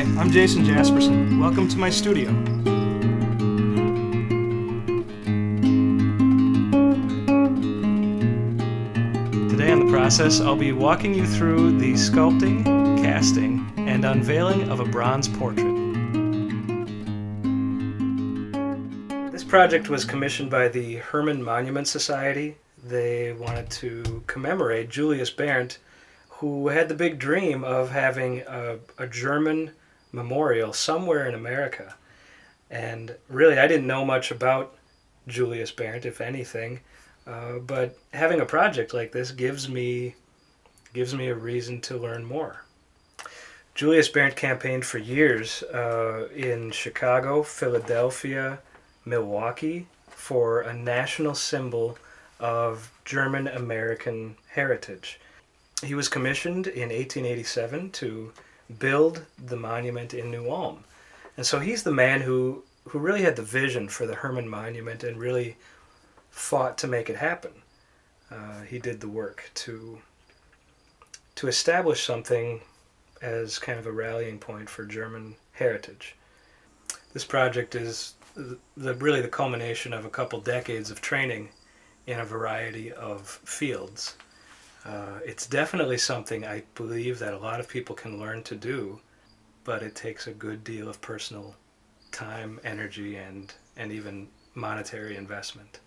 Hi, I'm Jason Jaspersen. Welcome to my studio. Today on the process, I'll be walking you through the sculpting, casting, and unveiling of a bronze portrait. This project was commissioned by the Hermann Monument Society. They wanted to commemorate Julius Berndt, who had the big dream of having a German memorial somewhere in America. And really, I didn't know much about Julius Berndt, if anything, but having a project like this gives me a reason to learn more. Julius Berndt campaigned for years in Chicago, Philadelphia, Milwaukee for a national symbol of German American heritage. He was commissioned in 1887 to build the monument in New Ulm. And so he's the man who really had the vision for the Hermann Monument and really fought to make it happen. He did the work to establish something as kind of a rallying point for German heritage. This project is really the culmination of a couple decades of training in a variety of fields. It's definitely something I believe that a lot of people can learn to do, but it takes a good deal of personal time, energy, and even monetary investment.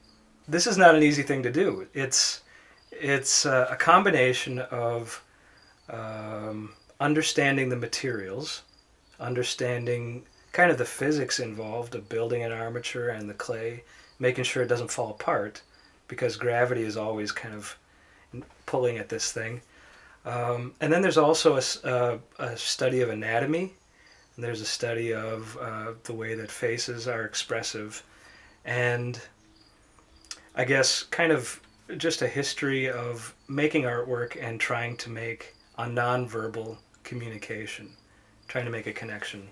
This is not an easy thing to do. It's a combination of understanding the materials, understanding kind of the physics involved of building an armature and the clay, making sure it doesn't fall apart, because gravity is always kind of pulling at this thing. And then there's also a study of anatomy. And there's a study of the way that faces are expressive. And I guess kind of just a history of making artwork and trying to make a nonverbal communication, trying to make a connection.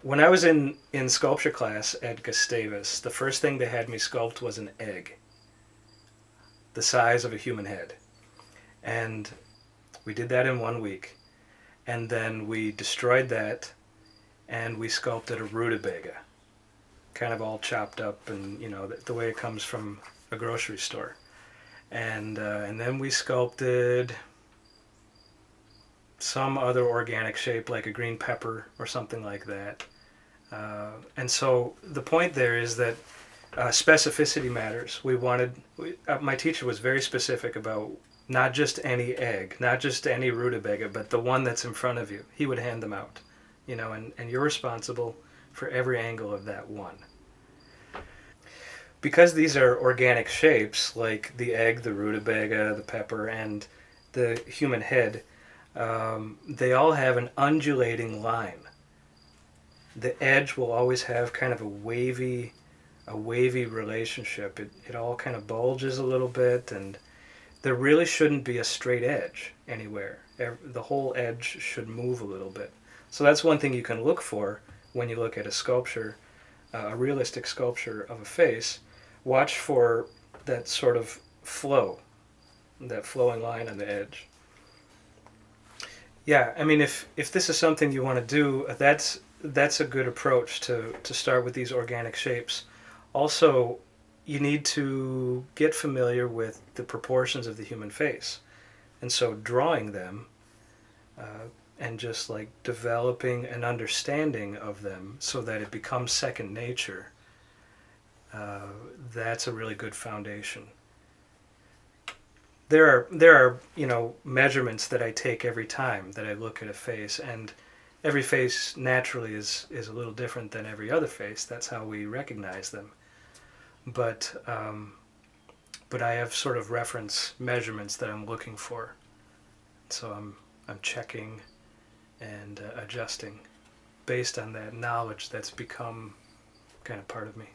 When I was in sculpture class at Gustavus, the first thing they had me sculpt was an egg, the size of a human head. And we did that in 1 week. And then we destroyed that and we sculpted a rutabaga, kind of all chopped up and, the way it comes from a grocery store. And then we sculpted some other organic shape like a green pepper or something like that. And so the point there is that specificity matters. My teacher was very specific about not just any egg, not just any rutabaga, but the one that's in front of you. He would hand them out, and you're responsible for every angle of that one. Because these are organic shapes, like the egg, the rutabaga, the pepper, and the human head, they all have an undulating line. The edge will always have kind of a wavy relationship. It all kind of bulges a little bit, and there really shouldn't be a straight edge anywhere. The whole edge should move a little bit. So that's one thing you can look for when you look at a sculpture, a realistic sculpture of a face. Watch for that sort of flow, that flowing line on the edge. Yeah, I mean, if this is something you want to do, that's a good approach to start with these organic shapes. Also, you need to get familiar with the proportions of the human face. And so drawing them and just like developing an understanding of them so that it becomes second nature, that's a really good foundation. There are measurements that I take every time that I look at a face, and every face naturally is a little different than every other face. That's how we recognize them. But I have sort of reference measurements that I'm looking for. So I'm checking and adjusting based on that knowledge that's become kind of part of me.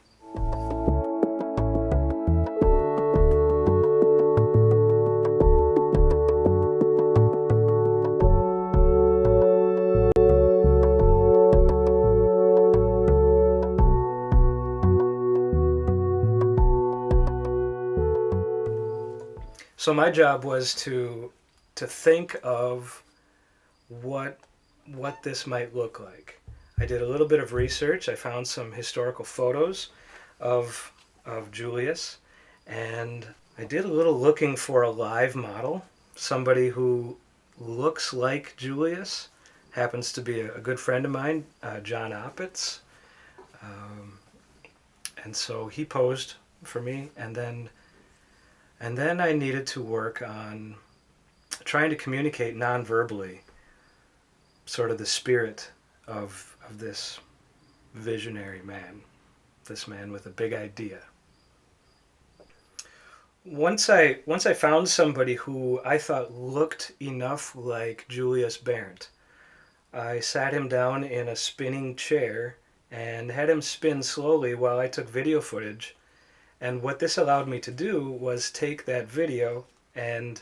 So my job was to think of what this might look like. I did a little bit of research. I found some historical photos of Julius, and I did a little looking for a live model, somebody who looks like Julius. Happens to be a good friend of mine, John Oppitz, um, and so he posed for me, and then I needed to work on trying to communicate non-verbally sort of the spirit of this visionary man, this man with a big idea. Once I found somebody who I thought looked enough like Julius Berndt, I sat him down in a spinning chair and had him spin slowly while I took video footage. And what this allowed me to do was take that video and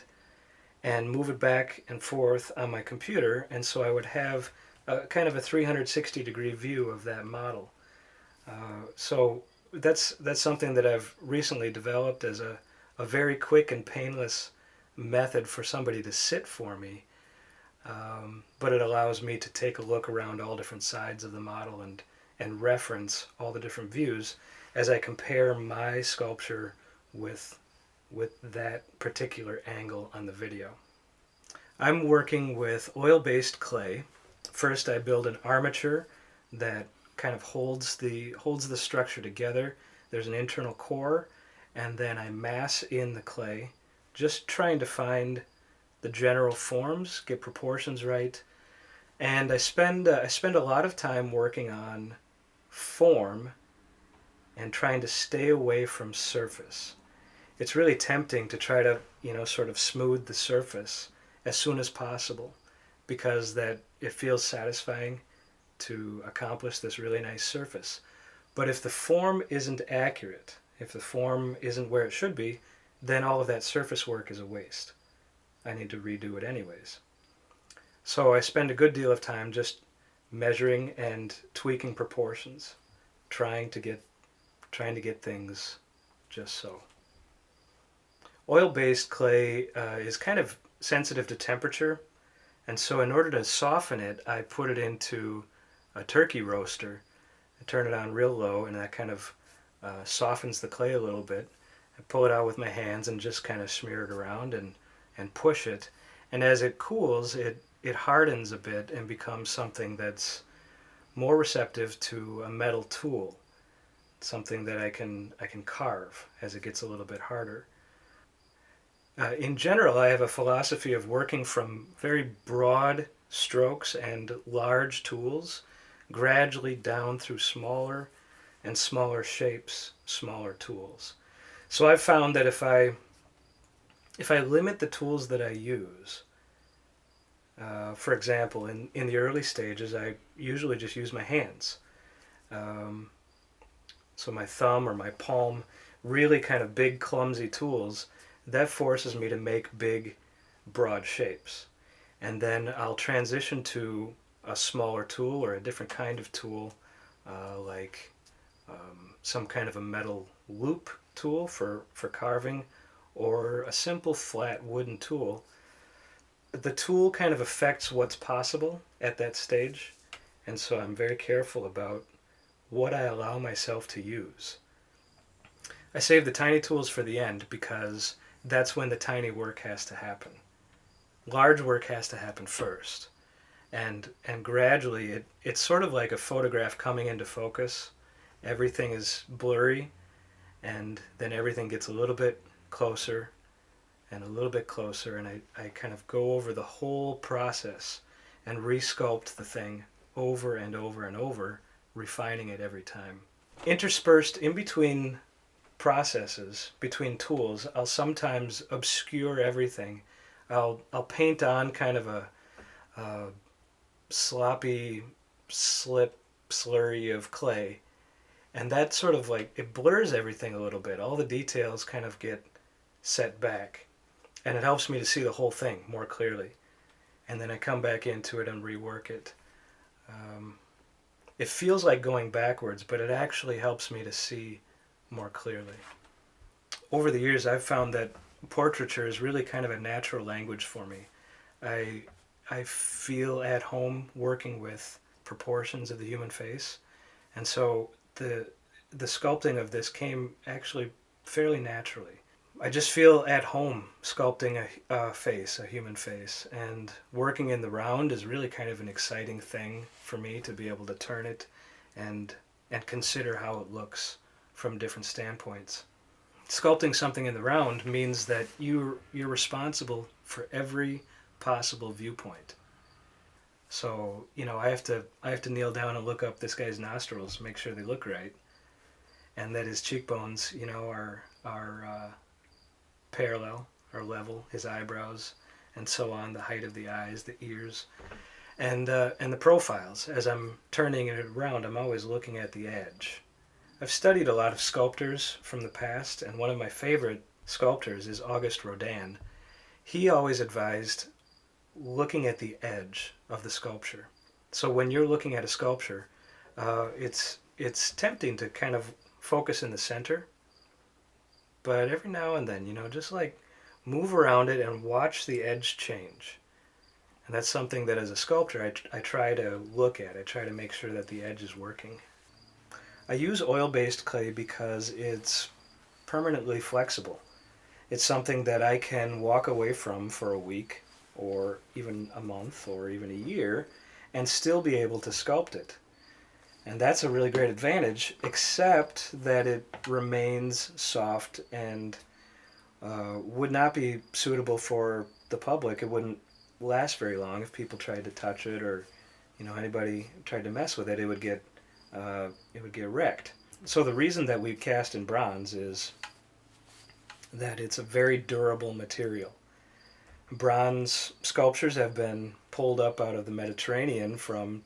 move it back and forth on my computer, and so I would have a kind of a 360-degree view of that model. So that's something that I've recently developed as a very quick and painless method for somebody to sit for me, but it allows me to take a look around all different sides of the model and reference all the different views as I compare my sculpture with that particular angle on the video. I'm working with oil-based clay. First, I build an armature that kind of holds the structure together. There's an internal core, and then I mass in the clay, just trying to find the general forms, get proportions right, and I spend a lot of time working on form and trying to stay away from surface. It's really tempting to try to, sort of smooth the surface as soon as possible, because that it feels satisfying to accomplish this really nice surface. But if the form isn't accurate, if the form isn't where it should be, then all of that surface work is a waste. I need to redo it anyways. So I spend a good deal of time just measuring and tweaking proportions, trying to get things just so. Oil-based clay is kind of sensitive to temperature, and so in order to soften it, I put it into a turkey roaster and turn it on real low, and that kind of softens the clay a little bit. I pull it out with my hands and just kind of smear it around and push it, and as it cools, it hardens a bit and becomes something that's more receptive to a metal tool, something that I can carve as it gets a little bit harder. In general, I have a philosophy of working from very broad strokes and large tools, gradually down through smaller and smaller shapes, smaller tools. So I've found that if I limit the tools that I use, for example, in the early stages, I usually just use my hands. So my thumb or my palm, really kind of big, clumsy tools, that forces me to make big, broad shapes. And then I'll transition to a smaller tool or a different kind of tool, like some kind of a metal loop tool for carving, or a simple flat wooden tool. The tool kind of affects what's possible at that stage, and so I'm very careful about what I allow myself to use. I save the tiny tools for the end because that's when the tiny work has to happen. Large work has to happen first. And gradually, it's sort of like a photograph coming into focus. Everything is blurry, and then everything gets a little bit closer and a little bit closer, and I kind of go over the whole process and resculpt the thing over and over and over, refining it every time. Interspersed in between processes, between tools, I'll sometimes obscure everything. I'll paint on kind of a sloppy slurry of clay, and that sort of like, it blurs everything a little bit. All the details kind of get set back, and it helps me to see the whole thing more clearly. And then I come back into it and rework it. It feels like going backwards, but it actually helps me to see more clearly. Over the years, I've found that portraiture is really kind of a natural language for me. I feel at home working with proportions of the human face. And so the sculpting of this came actually fairly naturally. I just feel at home sculpting a face, a human face, and working in the round is really kind of an exciting thing for me to be able to turn it and consider how it looks from different standpoints. Sculpting something in the round means that you're responsible for every possible viewpoint. So, I have to kneel down and look up this guy's nostrils, make sure they look right, and that his cheekbones, are parallel or level, his eyebrows, and so on, the height of the eyes, the ears, and the profiles. As I'm turning it around, I'm always looking at the edge. I've studied a lot of sculptors from the past, and one of my favorite sculptors is Auguste Rodin. He always advised looking at the edge of the sculpture. So when you're looking at a sculpture, it's tempting to kind of focus in the center, but every now and then, just like move around it and watch the edge change. And that's something that as a sculptor I try to look at. I try to make sure that the edge is working. I use oil-based clay because it's permanently flexible. It's something that I can walk away from for a week or even a month or even a year and still be able to sculpt it. And that's a really great advantage, except that it remains soft and would not be suitable for the public. It wouldn't last very long if people tried to touch it, or anybody tried to mess with it. It would get wrecked. So the reason that we cast in bronze is that it's a very durable material. Bronze sculptures have been pulled up out of the Mediterranean from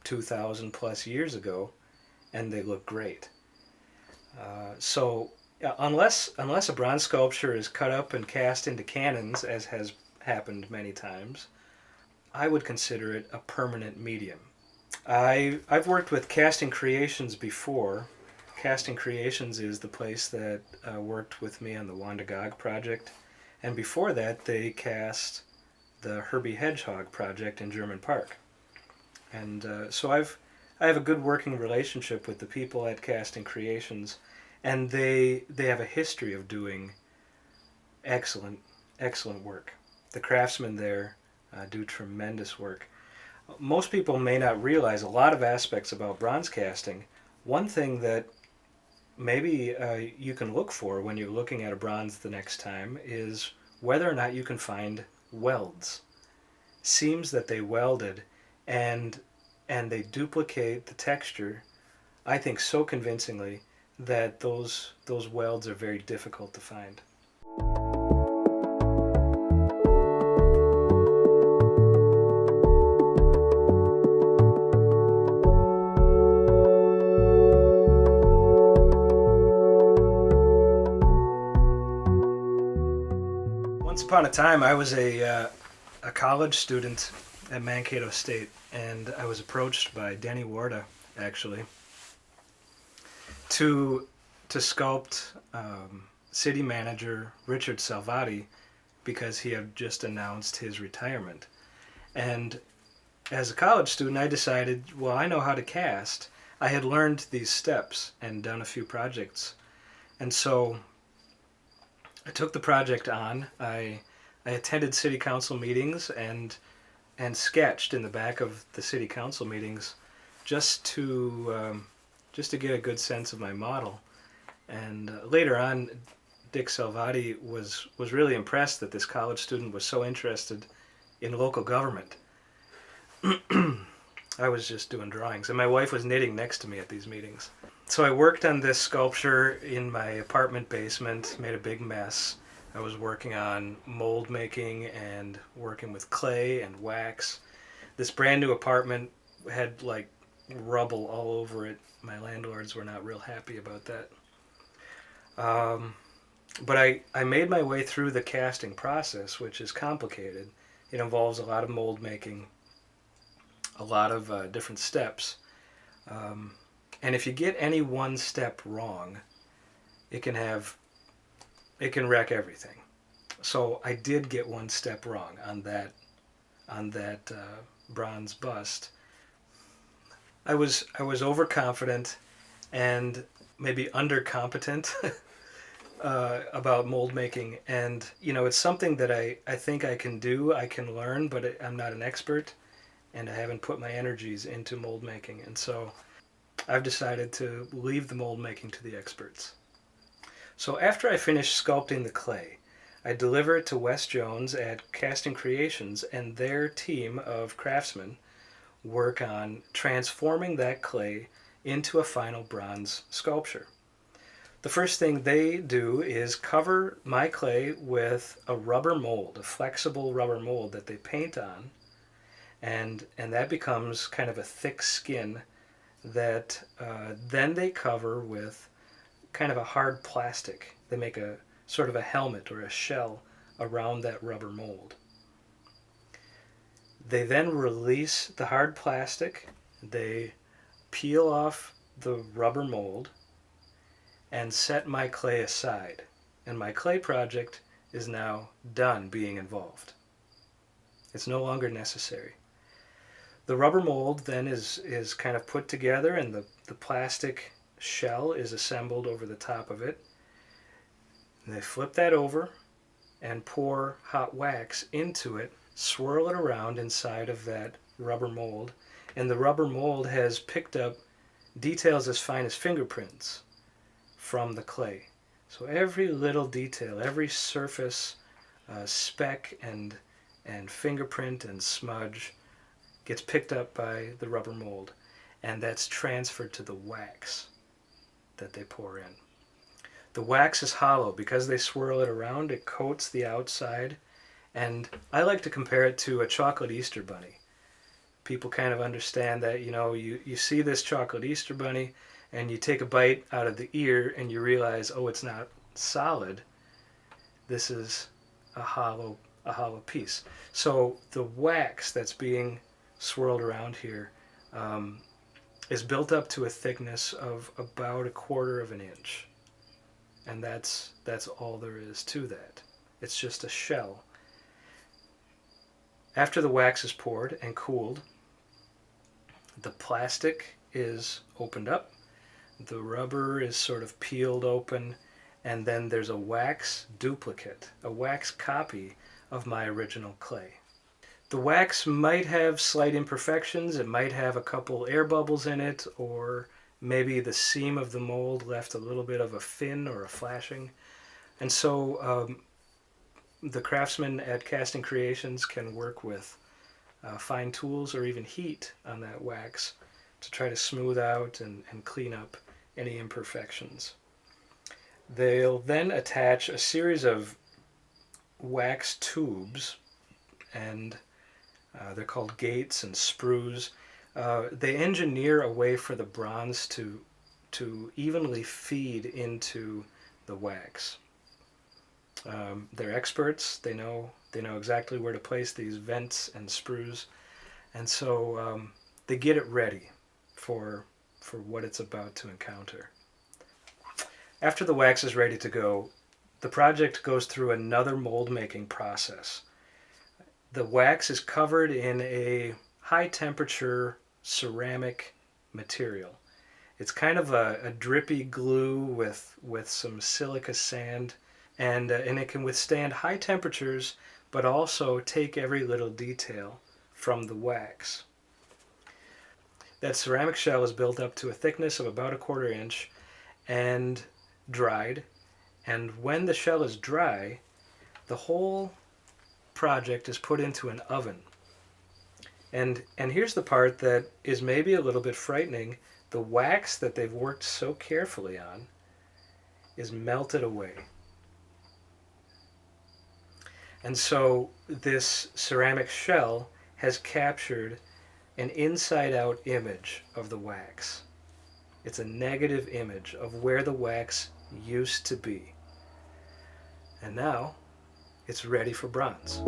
2,000 plus years ago, and they look great. So unless a bronze sculpture is cut up and cast into cannons, as has happened many times, I would consider it a permanent medium. I've worked with Casting Creations before. Casting Creations is the place that worked with me on the Wanda Gog project. And before that, they cast the Herbie Hedgehog project in German Park. And so I have a good working relationship with the people at Casting Creations, and they have a history of doing excellent work. The craftsmen there do tremendous work. Most people may not realize a lot of aspects about bronze casting. One thing that maybe you can look for when you're looking at a bronze the next time is whether or not you can find welds, seams that they welded, and they duplicate the texture, I think, so convincingly that those welds are very difficult to find. Once upon a time, I was a college student at Mankato State, and I was approached by Denny Warda, actually, to sculpt city manager Richard Salvati, because he had just announced his retirement. And as a college student, I decided, well, I know how to cast. I had learned these steps and done a few projects. And so I took the project on. I attended city council meetings and sketched in the back of the city council meetings just to get a good sense of my model. And later on, Dick Salvati was really impressed that this college student was so interested in local government. I was just doing drawings, and my wife was knitting next to me at these meetings. So I worked on this sculpture in my apartment basement, made a big mess. I was working on mold making and working with clay and wax. This brand new apartment had like rubble all over it. My landlords were not real happy about that. But I made my way through the casting process, which is complicated. It involves a lot of mold making, a lot of different steps. And if you get any one step wrong, it can wreck everything. So I did get one step wrong on that bronze bust. I was overconfident and maybe undercompetent about mold making, and it's something that I think I can do, I can learn, but I'm not an expert, and I haven't put my energies into mold making, and so I've decided to leave the mold making to the experts. So after I finish sculpting the clay, I deliver it to Wes Jones at Casting Creations, and their team of craftsmen work on transforming that clay into a final bronze sculpture. The first thing they do is cover my clay with a rubber mold, a flexible rubber mold that they paint on, and that becomes kind of a thick skin that then they cover with kind of a hard plastic. They make a sort of a helmet or a shell around that rubber mold. They then release the hard plastic, they peel off the rubber mold, and set my clay aside. And my clay project is now done being involved. It's no longer necessary. The rubber mold then is kind of put together, and the plastic shell is assembled over the top of it. And they flip that over and pour hot wax into it, swirl it around inside of that rubber mold, and the rubber mold has picked up details as fine as fingerprints from the clay. So every little detail, every surface speck and fingerprint and smudge gets picked up by the rubber mold, and that's transferred to the wax that they pour in. The wax is hollow. Because they swirl it around, it coats the outside, and I like to compare it to a chocolate Easter bunny. People kind of understand that, you see this chocolate Easter bunny, and you take a bite out of the ear and you realize, oh, it's not solid. This is a hollow piece. So the wax that's being swirled around here is built up to a thickness of about 1/4 of an inch. And that's all there is to that. It's just a shell. After the wax is poured and cooled, the plastic is opened up, the rubber is sort of peeled open, and then there's a wax duplicate, a wax copy of my original clay. The wax might have slight imperfections. It might have a couple air bubbles in it, or maybe the seam of the mold left a little bit of a fin or a flashing. And so the craftsmen at Casting Creations can work with fine tools or even heat on that wax to try to smooth out and clean up any imperfections. They'll then attach a series of wax tubes, and they're called gates and sprues. They engineer a way for the bronze to evenly feed into the wax. They're experts. They know exactly where to place these vents and sprues, and so they get it ready for what it's about to encounter. After the wax is ready to go, the project goes through another mold making process. The wax is covered in a high temperature ceramic material. It's kind of a drippy glue with some silica sand, and it can withstand high temperatures, but also take every little detail from the wax. That ceramic shell is built up to a thickness of about 1/4 inch and dried. And when the shell is dry, the whole project is put into an oven. And here's the part that is maybe a little bit frightening. The wax that they've worked so carefully on is melted away. And so this ceramic shell has captured an inside-out image of the wax. It's a negative image of where the wax used to be. And now it's ready for bronze.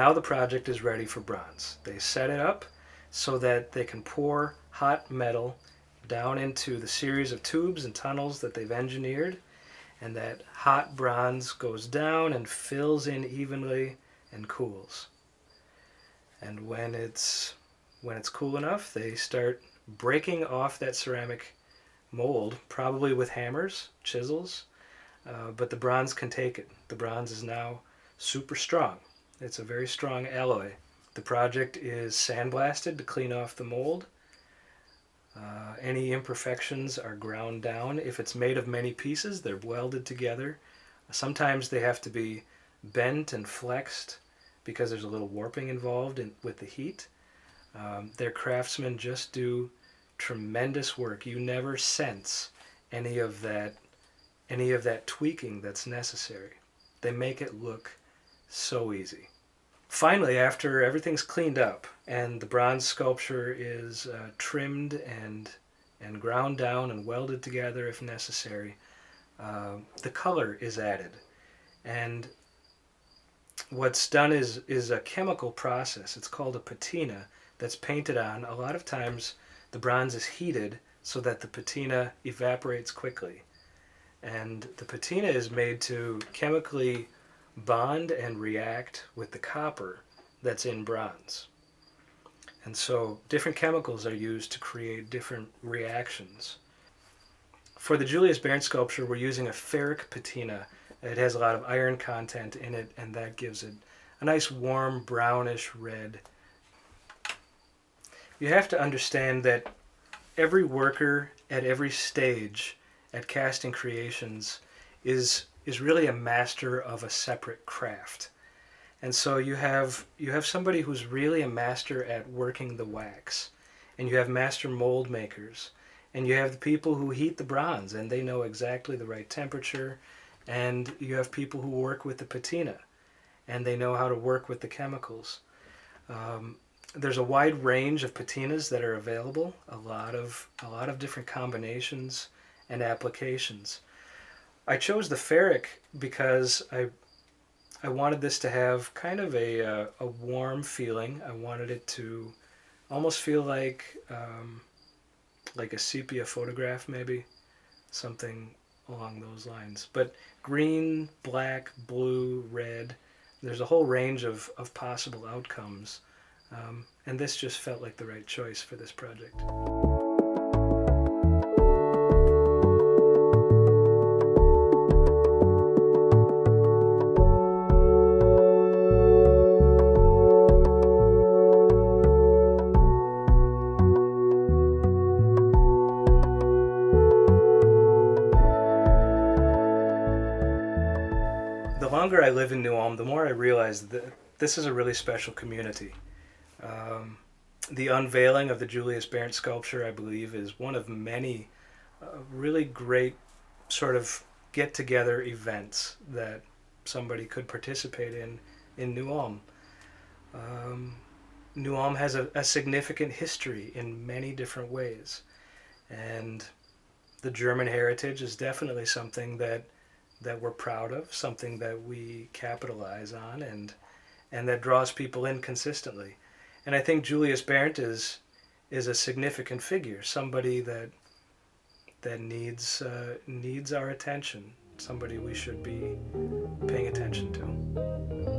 now the project is ready for bronze. They set it up so that they can pour hot metal down into the series of tubes and tunnels that they've engineered, and that hot bronze goes down and fills in evenly and cools. And when it's cool enough, they start breaking off that ceramic mold, probably with hammers, chisels, but the bronze can take it. The bronze is now super strong. It's a very strong alloy. The project is sandblasted to clean off the mold. Any imperfections are ground down. If it's made of many pieces, they're welded together. Sometimes they have to be bent and flexed because there's a little warping involved with the heat. Their craftsmen just do tremendous work. You never sense any of that tweaking that's necessary. They make it look so easy. Finally, after everything's cleaned up and the bronze sculpture is trimmed and ground down and welded together if necessary, the color is added. And what's done is a chemical process. It's called a patina that's painted on. A lot of times the bronze is heated so that the patina evaporates quickly. And the patina is made to chemically bond and react with the copper that's in bronze. And so different chemicals are used to create different reactions. For the Julius Berndt sculpture, we're using a ferric patina. It has a lot of iron content in it, and that gives it a nice warm brownish red. You have to understand that every worker at every stage at Casting Creations is really a master of a separate craft. And so you have somebody who's really a master at working the wax, and you have master mold makers, and you have the people who heat the bronze, and they know exactly the right temperature, and you have people who work with the patina, and they know how to work with the chemicals. There's a wide range of patinas that are available, a lot of different combinations and applications. I chose the ferric because I wanted this to have kind of a warm feeling. I wanted it to almost feel like a sepia photograph, maybe, something along those lines. But green, black, blue, red, there's a whole range of possible outcomes. And this just felt like the right choice for this project. The longer I live in New Ulm, the more I realize that this is a really special community. The unveiling of the Julius Berndt sculpture, I believe, is one of many really great sort of get-together events that somebody could participate in New Ulm. New Ulm has a significant history in many different ways, and the German heritage is definitely something that we're proud of, something that we capitalize on, and that draws people in consistently. And I think Julius Berndt is a significant figure, somebody that needs our attention, somebody we should be paying attention to.